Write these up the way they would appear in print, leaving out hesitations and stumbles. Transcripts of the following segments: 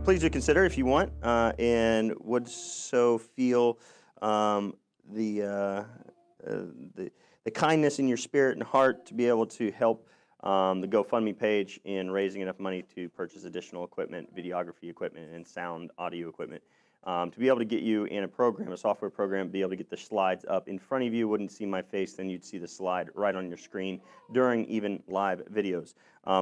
please do consider if you want and would so feel the kindness in your spirit and heart to be able to help the GoFundMe page in raising enough money to purchase additional equipment, videography equipment, and sound audio equipment. To be able to get you in a program, a software program, be able to get the slides up in front of you, wouldn't see my face, then you'd see the slide right on your screen during even live videos.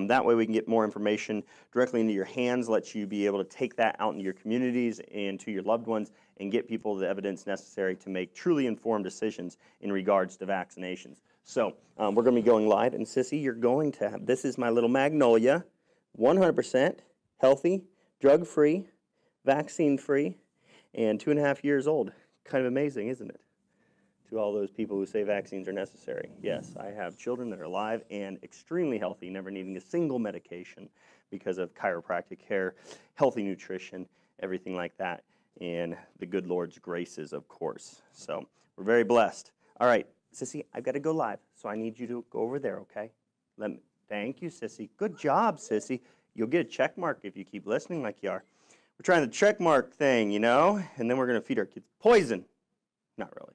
That way we can get more information directly into your hands, let you be able to take that out into your communities and to your loved ones and get people the evidence necessary to make truly informed decisions in regards to vaccinations. So we're going to be going live, and Sissy, you're going to have, this is my little magnolia, 100% healthy, drug-free, vaccine-free, and 2.5 years old. Kind of amazing, isn't it? To all those people who say vaccines are necessary. Yes, I have children that are alive and extremely healthy, never needing a single medication because of chiropractic care, healthy nutrition, everything like that, and the good Lord's graces, of course. So we're very blessed. All right, Sissy, I've got to go live, so I need you to go over there, okay? Thank you, Sissy. Good job, Sissy. You'll get a check mark if you keep listening like you are. We're trying the check mark thing, you know, and then we're going to feed our kids poison. Not really.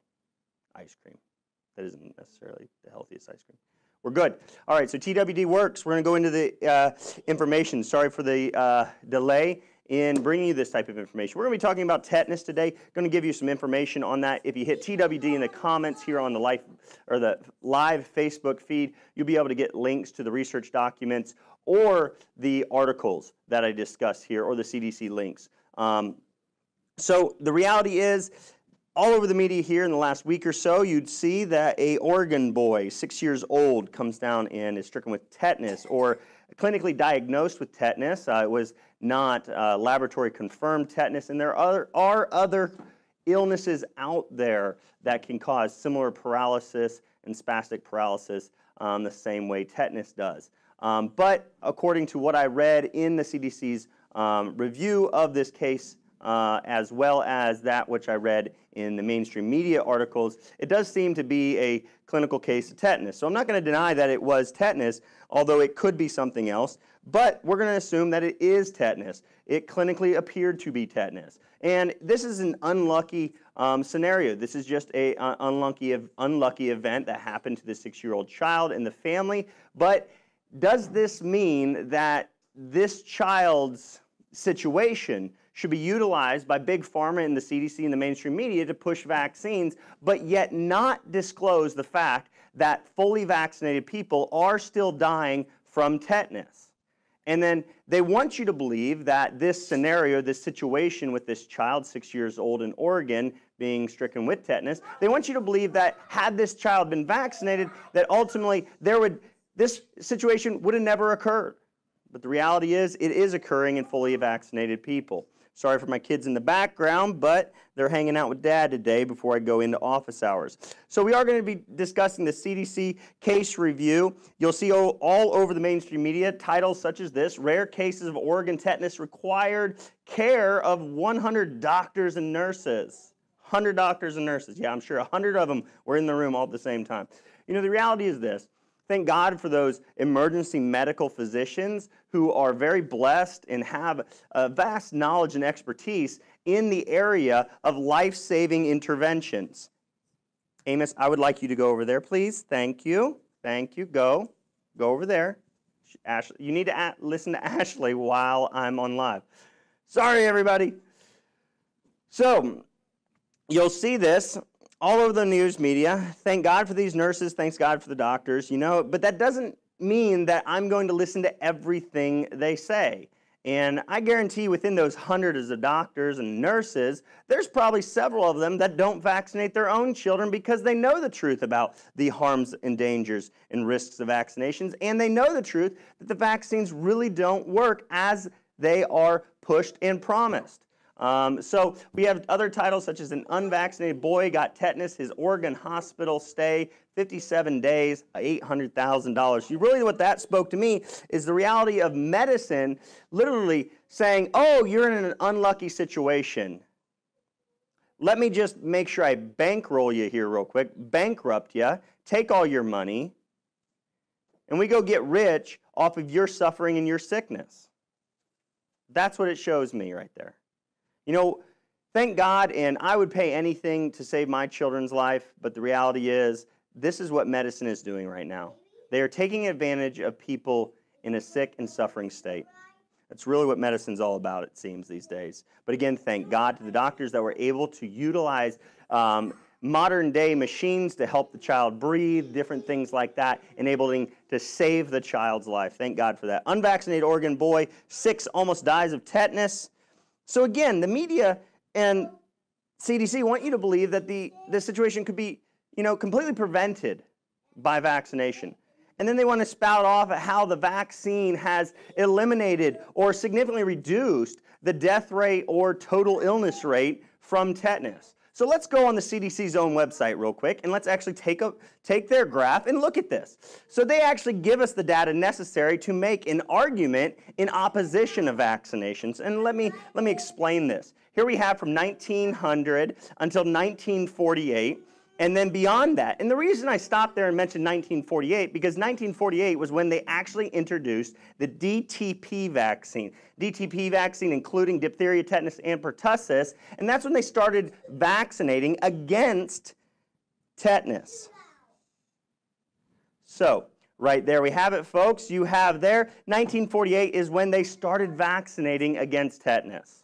Ice cream. That isn't necessarily the healthiest ice cream. We're good. All right, so TWD works. We're going to go into the information. Sorry for the delay in bringing you this type of information. We're going to be talking about tetanus today. Going to give you some information on that. If you hit TWD in the comments here on the live Facebook feed, you'll be able to get links to the research documents or the articles that I discuss here, or the CDC links. So the reality is, all over the media here in the last week or so, you'd see that a Oregon boy, 6 years old, comes down and is stricken with tetanus, or clinically diagnosed with tetanus. It was not laboratory confirmed tetanus, and there are other illnesses out there that can cause similar paralysis and spastic paralysis the same way tetanus does. But according to what I read in the CDC's review of this case, as well as that which I read in the mainstream media articles, it does seem to be a clinical case of tetanus. So I'm not going to deny that it was tetanus, although it could be something else, but we're going to assume that it is tetanus. It clinically appeared to be tetanus. And this is an unlucky scenario. This is just an unlucky event that happened to the 6-year-old child and the family, but does this mean that this child's situation should be utilized by Big Pharma and the CDC and the mainstream media to push vaccines, but yet not disclose the fact that fully vaccinated people are still dying from tetanus? And then they want you to believe that this scenario, this situation with this child, 6 years old in Oregon, being stricken with tetanus, they want you to believe that had this child been vaccinated, that ultimately this situation would have never occurred. But the reality is, it is occurring in fully vaccinated people. Sorry for my kids in the background, but they're hanging out with Dad today before I go into office hours. So we are going to be discussing the CDC case review. You'll see all over the mainstream media titles such as this: rare cases of Oregon tetanus required care of 100 doctors and nurses. 100 doctors and nurses. Yeah, I'm sure 100 of them were in the room all at the same time. You know, the reality is this. Thank God for those emergency medical physicians who are very blessed and have a vast knowledge and expertise in the area of life-saving interventions. Amos, I would like you to go over there, please. Thank you. Thank you. Go over there. Ashley, you need to listen to Ashley while I'm on live. Sorry, everybody. So, you'll see this all over the news media. Thank God for these nurses. Thanks God for the doctors, you know. But that doesn't mean that I'm going to listen to everything they say. And I guarantee within those hundreds of doctors and nurses, there's probably several of them that don't vaccinate their own children because they know the truth about the harms and dangers and risks of vaccinations. And they know the truth that the vaccines really don't work as they are pushed and promised. So we have other titles such as An Unvaccinated Boy Got Tetanus, His Oregon Hospital Stay, 57 days, $800,000. Really what that spoke to me is the reality of medicine literally saying, oh, you're in an unlucky situation. Let me just make sure I bankroll you here real quick, bankrupt you, take all your money, and we go get rich off of your suffering and your sickness. That's what it shows me right there. You know, thank God, and I would pay anything to save my children's life, but the reality is, this is what medicine is doing right now. They are taking advantage of people in a sick and suffering state. That's really what medicine's all about, it seems, these days. But again, thank God to the doctors that were able to utilize modern-day machines to help the child breathe, different things like that, enabling to save the child's life. Thank God for that. Unvaccinated Oregon boy, 6 almost dies of tetanus. So again, the media and CDC want you to believe that the situation could be, you know, completely prevented by vaccination. And then they want to spout off at how the vaccine has eliminated or significantly reduced the death rate or total illness rate from tetanus. So let's go on the CDC's own website real quick, and let's actually take their graph and look at this. So they actually give us the data necessary to make an argument in opposition of vaccinations. And let me explain this. Here we have from 1900 until 1948. And then beyond that, and the reason I stopped there and mentioned 1948, because 1948 was when they actually introduced the DTP vaccine. DTP vaccine including diphtheria, tetanus, and pertussis, and that's when they started vaccinating against tetanus. So, right there we have it, folks. You have there, 1948 is when they started vaccinating against tetanus.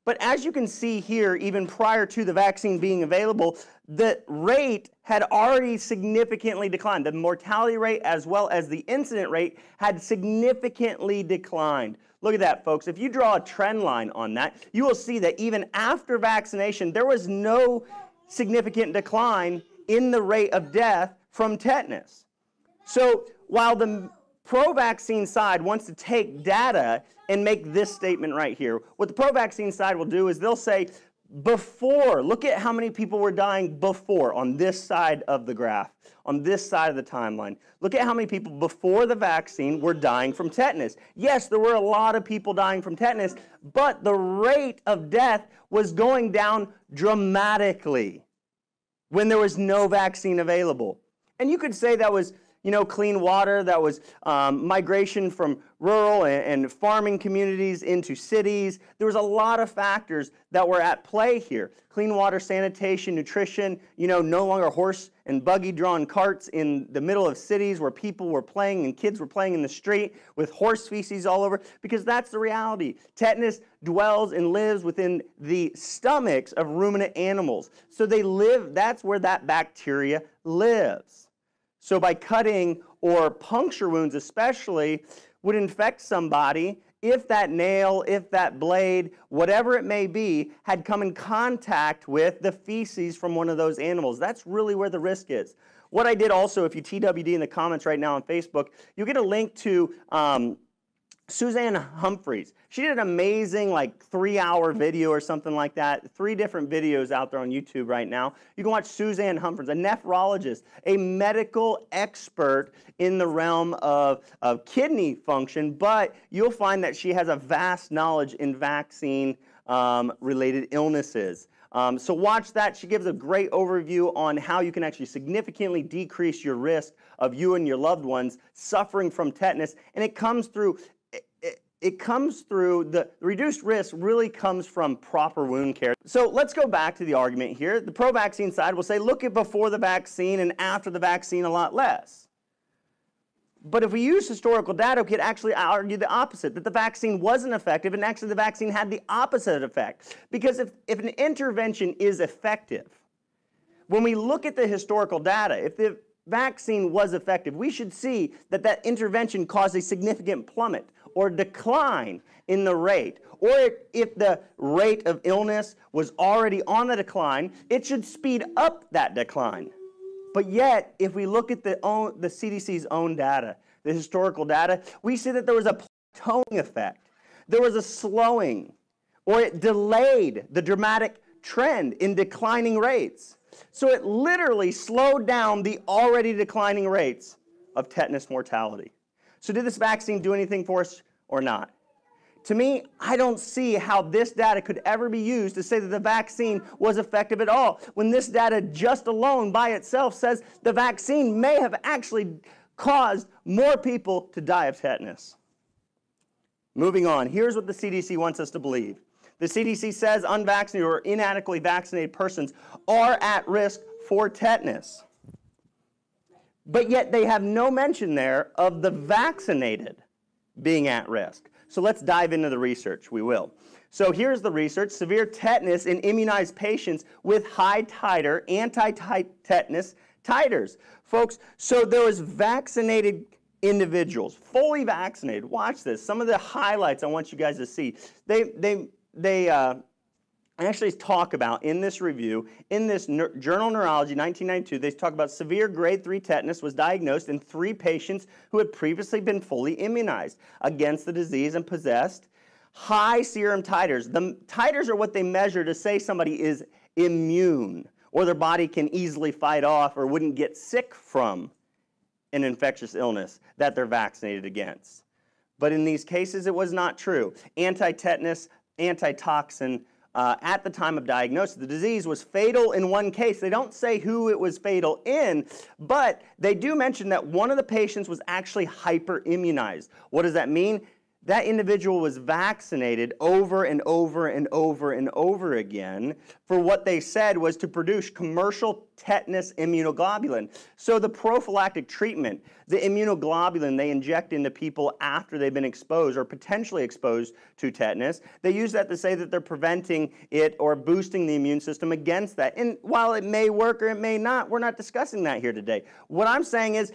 But as you can see here, even prior to the vaccine being available, the rate had already significantly declined. The mortality rate as well as the incident rate had significantly declined. Look at that, folks. If you draw a trend line on that, you will see that even after vaccination, there was no significant decline in the rate of death from tetanus. So while the pro-vaccine side wants to take data and make this statement right here, what the pro-vaccine side will do is they'll say, before, look at how many people were dying before on this side of the graph, on this side of the timeline. Look at how many people before the vaccine were dying from tetanus. Yes, there were a lot of people dying from tetanus, but the rate of death was going down dramatically when there was no vaccine available. And you could say that was, you know, clean water, that was migration from rural and farming communities into cities. There was a lot of factors that were at play here. Clean water, sanitation, nutrition, you know, no longer horse and buggy drawn carts in the middle of cities where people were playing and kids were playing in the street with horse feces all over, because that's the reality. Tetanus dwells and lives within the stomachs of ruminant animals. So they live, that's where that bacteria lives. So by cutting or puncture wounds especially would infect somebody if that nail, if that blade, whatever it may be, had come in contact with the feces from one of those animals. That's really where the risk is. What I did also, if you TWD in the comments right now on Facebook, you'll get a link to Suzanne Humphreys. She did an amazing 3-hour video or something like that. 3 different videos out there on YouTube right now. You can watch Suzanne Humphreys, a nephrologist, a medical expert in the realm of kidney function, but you'll find that she has a vast knowledge in vaccine related illnesses. So watch that. She gives a great overview on how you can actually significantly decrease your risk of you and your loved ones suffering from tetanus, and it comes through the reduced risk really comes from proper wound care. So let's go back to the argument here. The pro-vaccine side will say, look at before the vaccine and after the vaccine a lot less. But if we use historical data, we could actually argue the opposite, that the vaccine wasn't effective, and actually the vaccine had the opposite effect. Because if an intervention is effective, when we look at the historical data, if the vaccine was effective, we should see that that intervention caused a significant plummet or decline in the rate. Or if the rate of illness was already on the decline, it should speed up that decline. But yet, if we look at the CDC's own data, the historical data, we see that there was a plateauing effect. There was a slowing, or it delayed the dramatic trend in declining rates. So it literally slowed down the already declining rates of tetanus mortality. So did this vaccine do anything for us or not? To me, I don't see how this data could ever be used to say that the vaccine was effective at all, when this data just alone by itself says the vaccine may have actually caused more people to die of tetanus. Moving on, here's what the CDC wants us to believe. The CDC says unvaccinated or inadequately vaccinated persons are at risk for tetanus. But yet they have no mention there of the vaccinated being at risk. So let's dive into the research, we will. So here's the research, severe tetanus in immunized patients with high titer anti-tetanus titers. Folks, so there was vaccinated individuals, fully vaccinated. Watch this. Some of the highlights I want you guys to see. They actually talk about in this review, in this Journal of Neurology 1992, they talk about severe grade 3 tetanus was diagnosed in 3 patients who had previously been fully immunized against the disease and possessed high serum titers. The titers are what they measure to say somebody is immune or their body can easily fight off or wouldn't get sick from an infectious illness that they're vaccinated against. But in these cases, it was not true. Anti-tetanus, antitoxin, at the time of diagnosis, the disease was fatal in one case. They don't say who it was fatal in, but they do mention that one of the patients was actually hyper-immunized. What does that mean? That individual was vaccinated over and over and over and over again for what they said was to produce commercial tetanus immunoglobulin. So the prophylactic treatment, the immunoglobulin they inject into people after they've been exposed or potentially exposed to tetanus, they use that to say that they're preventing it or boosting the immune system against that. And while it may work or it may not, we're not discussing that here today. What I'm saying is,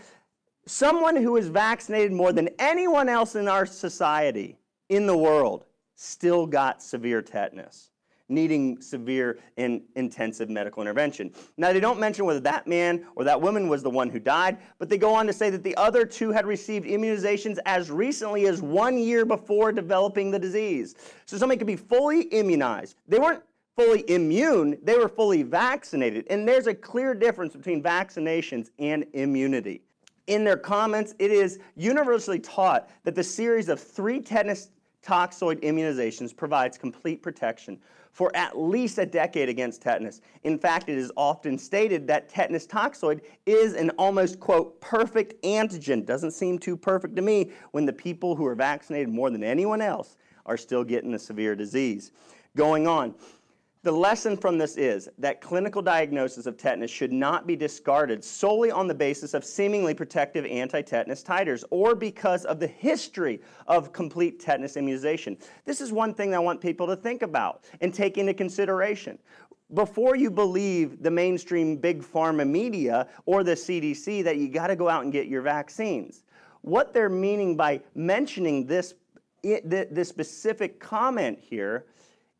someone who is vaccinated more than anyone else in our society, in the world, still got severe tetanus, needing severe and intensive medical intervention. Now, they don't mention whether that man or that woman was the one who died, but they go on to say that the other 2 had received immunizations as recently as 1 year before developing the disease. So somebody could be fully immunized. They weren't fully immune, they were fully vaccinated. And there's a clear difference between vaccinations and immunity. In their comments, it is universally taught that the series of 3 tetanus toxoid immunizations provides complete protection for at least a decade against tetanus. In fact, it is often stated that tetanus toxoid is an almost, quote, perfect antigen. Doesn't seem too perfect to me when the people who are vaccinated more than anyone else are still getting the severe disease. Going on. The lesson from this is that clinical diagnosis of tetanus should not be discarded solely on the basis of seemingly protective anti-tetanus titers or because of the history of complete tetanus immunization. This is one thing I want people to think about and take into consideration. Before you believe the mainstream Big Pharma media or the CDC that you got to go out and get your vaccines, what they're meaning by mentioning this specific comment here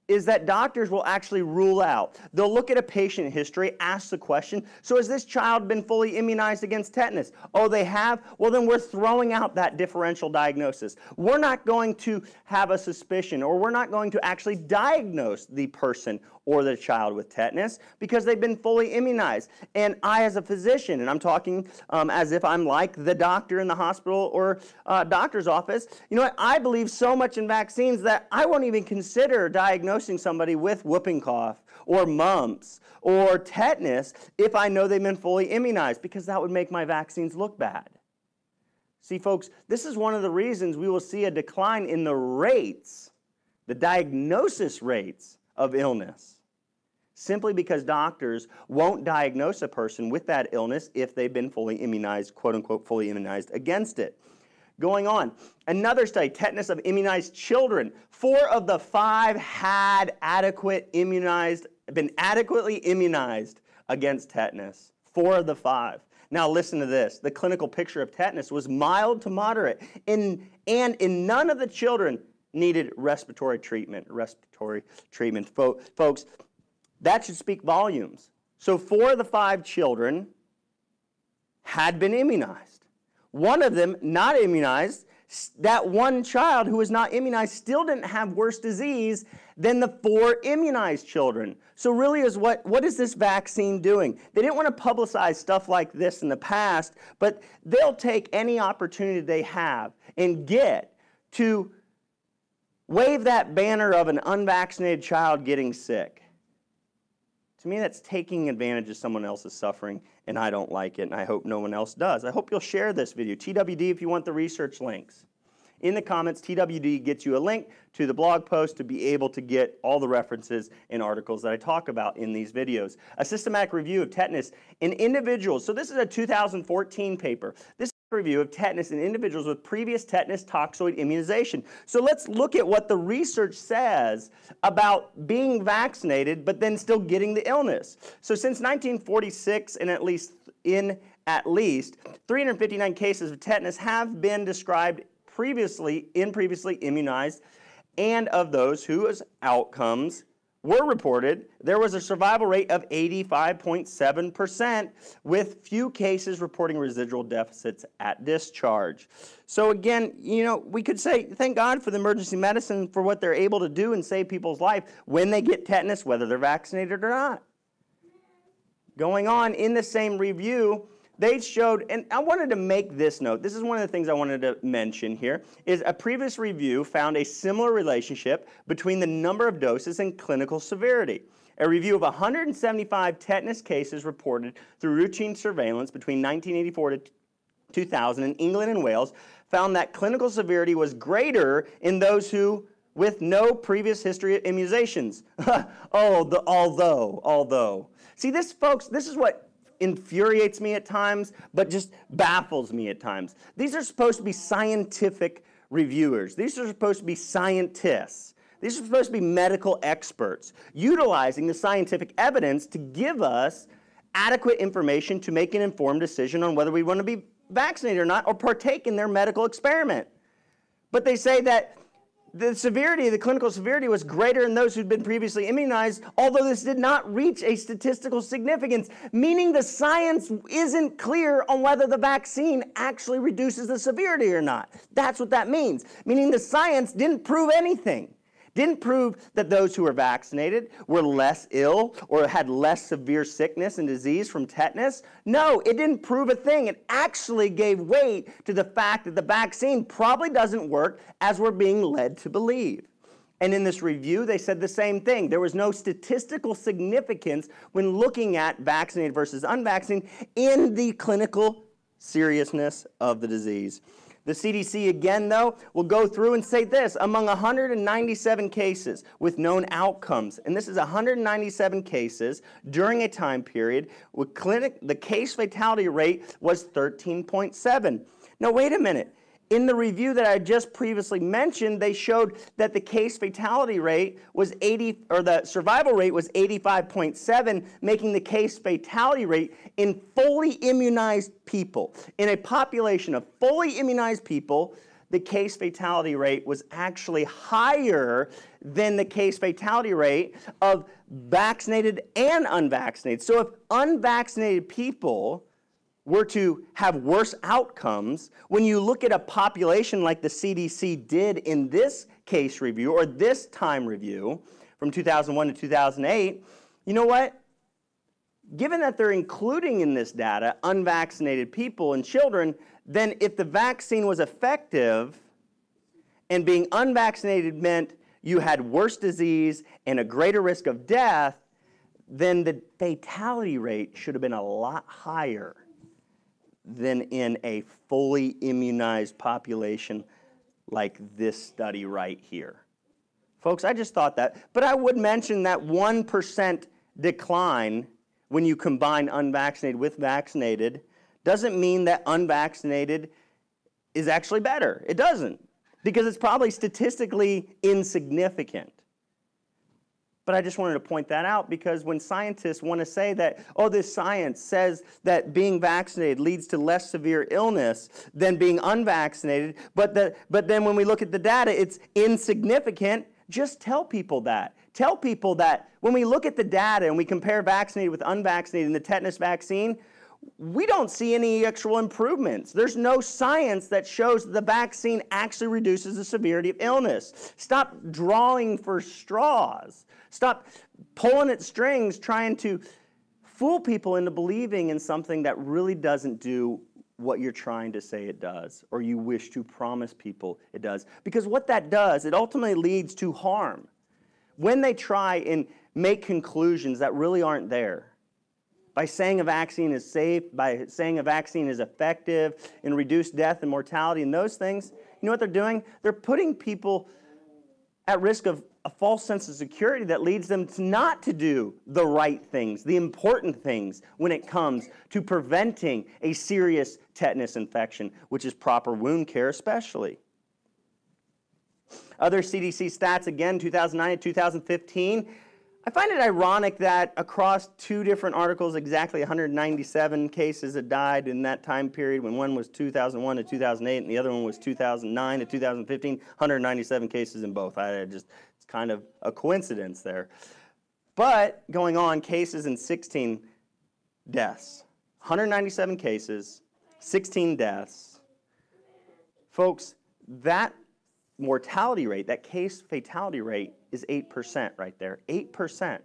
is that doctors will actually rule out. They'll look at a patient history, ask the question, so has this child been fully immunized against tetanus? Oh, they have? Well, then we're throwing out that differential diagnosis. We're not going to have a suspicion, or we're not going to actually diagnose the person or the child with tetanus because they've been fully immunized. And I, as a physician, and I'm talking as if I'm like the doctor in the hospital or doctor's office, you know what? I believe so much in vaccines that I won't even consider diagnosing somebody with whooping cough or mumps or tetanus if I know they've been fully immunized, because that would make my vaccines look bad. See, folks, this is one of the reasons we will see a decline in the rates, the diagnosis rates of illness, simply because doctors won't diagnose a person with that illness if they've been fully immunized, quote unquote, fully immunized against it. Going on, another study, tetanus of immunized children. 4 of the 5 had been adequately immunized against tetanus. 4 of the 5. Now listen to this. The clinical picture of tetanus was mild to moderate, and in none of the children needed respiratory treatment. Folks, that should speak volumes. So 4 of the 5 children had been immunized. 1 of them not immunized. That 1 child who was not immunized still didn't have worse disease than the 4 immunized children. So really is what is this vaccine doing? They didn't want to publicize stuff like this in the past, but they'll take any opportunity they have and get to wave that banner of an unvaccinated child getting sick. To me, that's taking advantage of someone else's suffering, and I don't like it, and I hope no one else does. I hope you'll share this video. TWD if you want the research links. in the comments, TWD gets you a link to the blog post to be able to get all the references and articles that I talk about in these videos. A systematic review of tetanus in individuals. So this is a 2014 paper. This is a review of tetanus in individuals with previous tetanus toxoid immunization. So let's look at what the research says about being vaccinated but then still getting the illness. So since 1946, and at least 359 cases of tetanus have been described previously immunized, and of those whose outcomes were reported, there was a survival rate of 85.7%, with few cases reporting residual deficits at discharge. So again, you know, we could say thank God for the emergency medicine for what they're able to do and save people's life when they get tetanus, whether they're vaccinated or not. Going on in the same review, they showed, and I wanted to make this note, this is one of the things I wanted to mention here, is a previous review found a similar relationship between the number of doses and clinical severity. A review of 175 tetanus cases reported through routine surveillance between 1984 to 2000 in England and Wales found that clinical severity was greater in those who with no previous history of immunizations. Although. See, this, folks, this is what infuriates me at times, but just baffles me at times. These are supposed to be scientific reviewers. These are supposed to be scientists. These are supposed to be medical experts, utilizing the scientific evidence to give us adequate information to make an informed decision on whether we want to be vaccinated or not, or partake in their medical experiment. But they say that the severity, the clinical severity, was greater in those who'd been previously immunized, although this did not reach a statistical significance, meaning the science isn't clear on whether the vaccine actually reduces the severity or not. That's what that means, meaning the science didn't prove anything. Didn't prove that those who were vaccinated were less ill or had less severe sickness and disease from tetanus. No, it didn't prove a thing. It actually gave weight to the fact that the vaccine probably doesn't work as we're being led to believe. And in this review, they said the same thing. There was no statistical significance when looking at vaccinated versus unvaccinated in the clinical seriousness of the disease. The CDC, again, though, will go through and say this: among 197 cases with known outcomes, and this is 197 cases during a time period, with the case fatality rate was 13.7. Now, wait a minute. In the review that I just previously mentioned, they showed that the case fatality rate was the survival rate was 85.7, making the case fatality rate in fully immunized people. In a population of fully immunized people, the case fatality rate was actually higher than the case fatality rate of vaccinated and unvaccinated. So if unvaccinated people were to have worse outcomes, when you look at a population like the CDC did in this case review or this time review from 2001 to 2008, you know what? Given that they're including in this data unvaccinated people and children, then if the vaccine was effective and being unvaccinated meant you had worse disease and a greater risk of death, then the fatality rate should have been a lot higher than in a fully immunized population like this study right here. Folks, I just thought that. But I would mention that 1% decline when you combine unvaccinated with vaccinated doesn't mean that unvaccinated is actually better. It doesn't, because it's probably statistically insignificant. But I just wanted to point that out, because when scientists want to say that, oh, this science says that being vaccinated leads to less severe illness than being unvaccinated, but then when we look at the data, it's insignificant, just tell people that. Tell people that when we look at the data and we compare vaccinated with unvaccinated in the tetanus vaccine, we don't see any actual improvements. There's no science that shows that the vaccine actually reduces the severity of illness. Stop drawing for straws. Stop pulling at strings trying to fool people into believing in something that really doesn't do what you're trying to say it does, or you wish to promise people it does. Because what that does, it ultimately leads to harm. When they try and make conclusions that really aren't there, by saying a vaccine is safe, by saying a vaccine is effective and reduce death and mortality and those things, You know what they're doing? They're putting people at risk of a false sense of security that leads them not to do the right things, the important things when it comes to preventing a serious tetanus infection, which is proper wound care especially. Other CDC stats, again, 2009 and 2015. I find it ironic that across two different articles, exactly 197 cases had died in that time period, when one was 2001 to 2008 and the other one was 2009 to 2015, 197 cases in both. It's kind of a coincidence there. But going on, cases and 16 deaths. 197 cases, 16 deaths. Folks, that mortality rate, that case fatality rate, is 8% right there. 8%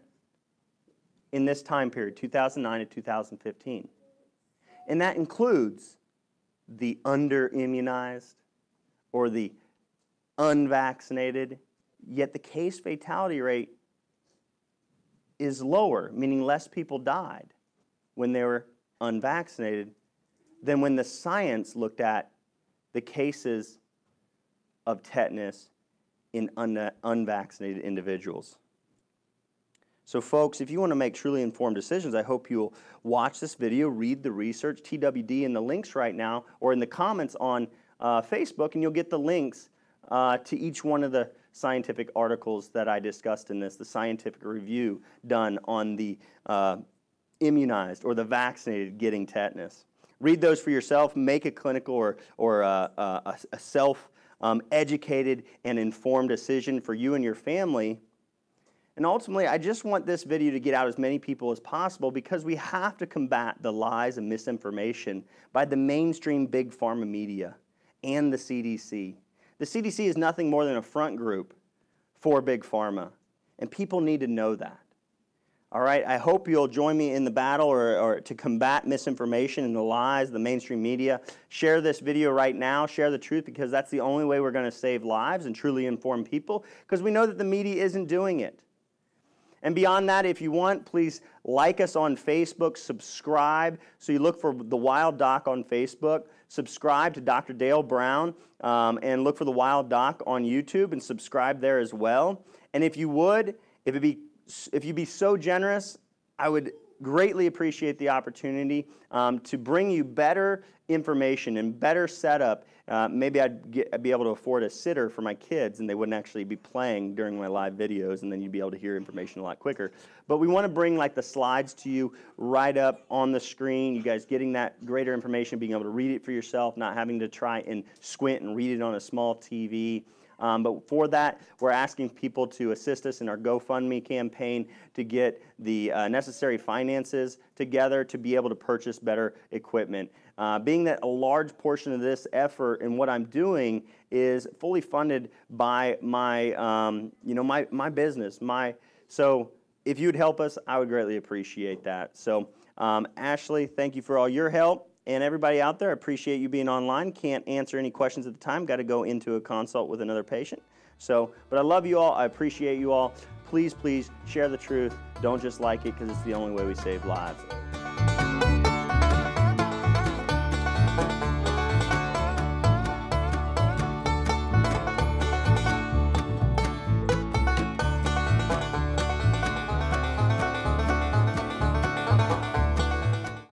in this time period, 2009 to 2015. And that includes the under-immunized or the unvaccinated, yet the case fatality rate is lower, meaning less people died when they were unvaccinated than when the science looked at the cases of tetanus in unvaccinated individuals. So folks, if you want to make truly informed decisions, I hope you'll watch this video, read the research, TWD in the links right now, or in the comments on Facebook, and you'll get the links to each one of the scientific articles that I discussed in this, the scientific review done on the immunized or the vaccinated getting tetanus. Read those for yourself, make a clinical or a self educated and informed decision for you and your family. And ultimately, I just want this video to get out as many people as possible, because we have to combat the lies and misinformation by the mainstream Big Pharma media and the CDC. The CDC is nothing more than a front group for Big Pharma, and people need to know that. All right, I hope you'll join me in the battle or to combat misinformation and the lies, the mainstream media. Share this video right now, share the truth, because that's the only way we're going to save lives and truly inform people, because we know that the media isn't doing it. And beyond that, if you want, please like us on Facebook, subscribe. So you look for The Wild Doc on Facebook, subscribe to Dr. Dale Brown, and look for The Wild Doc on YouTube and subscribe there as well. And if you would, if you'd be so generous, I would greatly appreciate the opportunity to bring you better information and better setup. Maybe I'd be able to afford a sitter for my kids, and they wouldn't actually be playing during my live videos, and then you'd be able to hear information a lot quicker. But we want to bring like the slides to you right up on the screen, you guys getting that greater information, being able to read it for yourself, not having to try and squint and read it on a small TV. But for that, we're asking people to assist us in our GoFundMe campaign to get the necessary finances together to be able to purchase better equipment. Being that a large portion of this effort and what I'm doing is fully funded by my, my business. So if you'd help us, I would greatly appreciate that. So Ashley, thank you for all your help. And everybody out there, I appreciate you being online. Can't answer any questions at the time. Got to go into a consult with another patient. But I love you all. I appreciate you all. Please, please share the truth. Don't just like it, because it's the only way we save lives.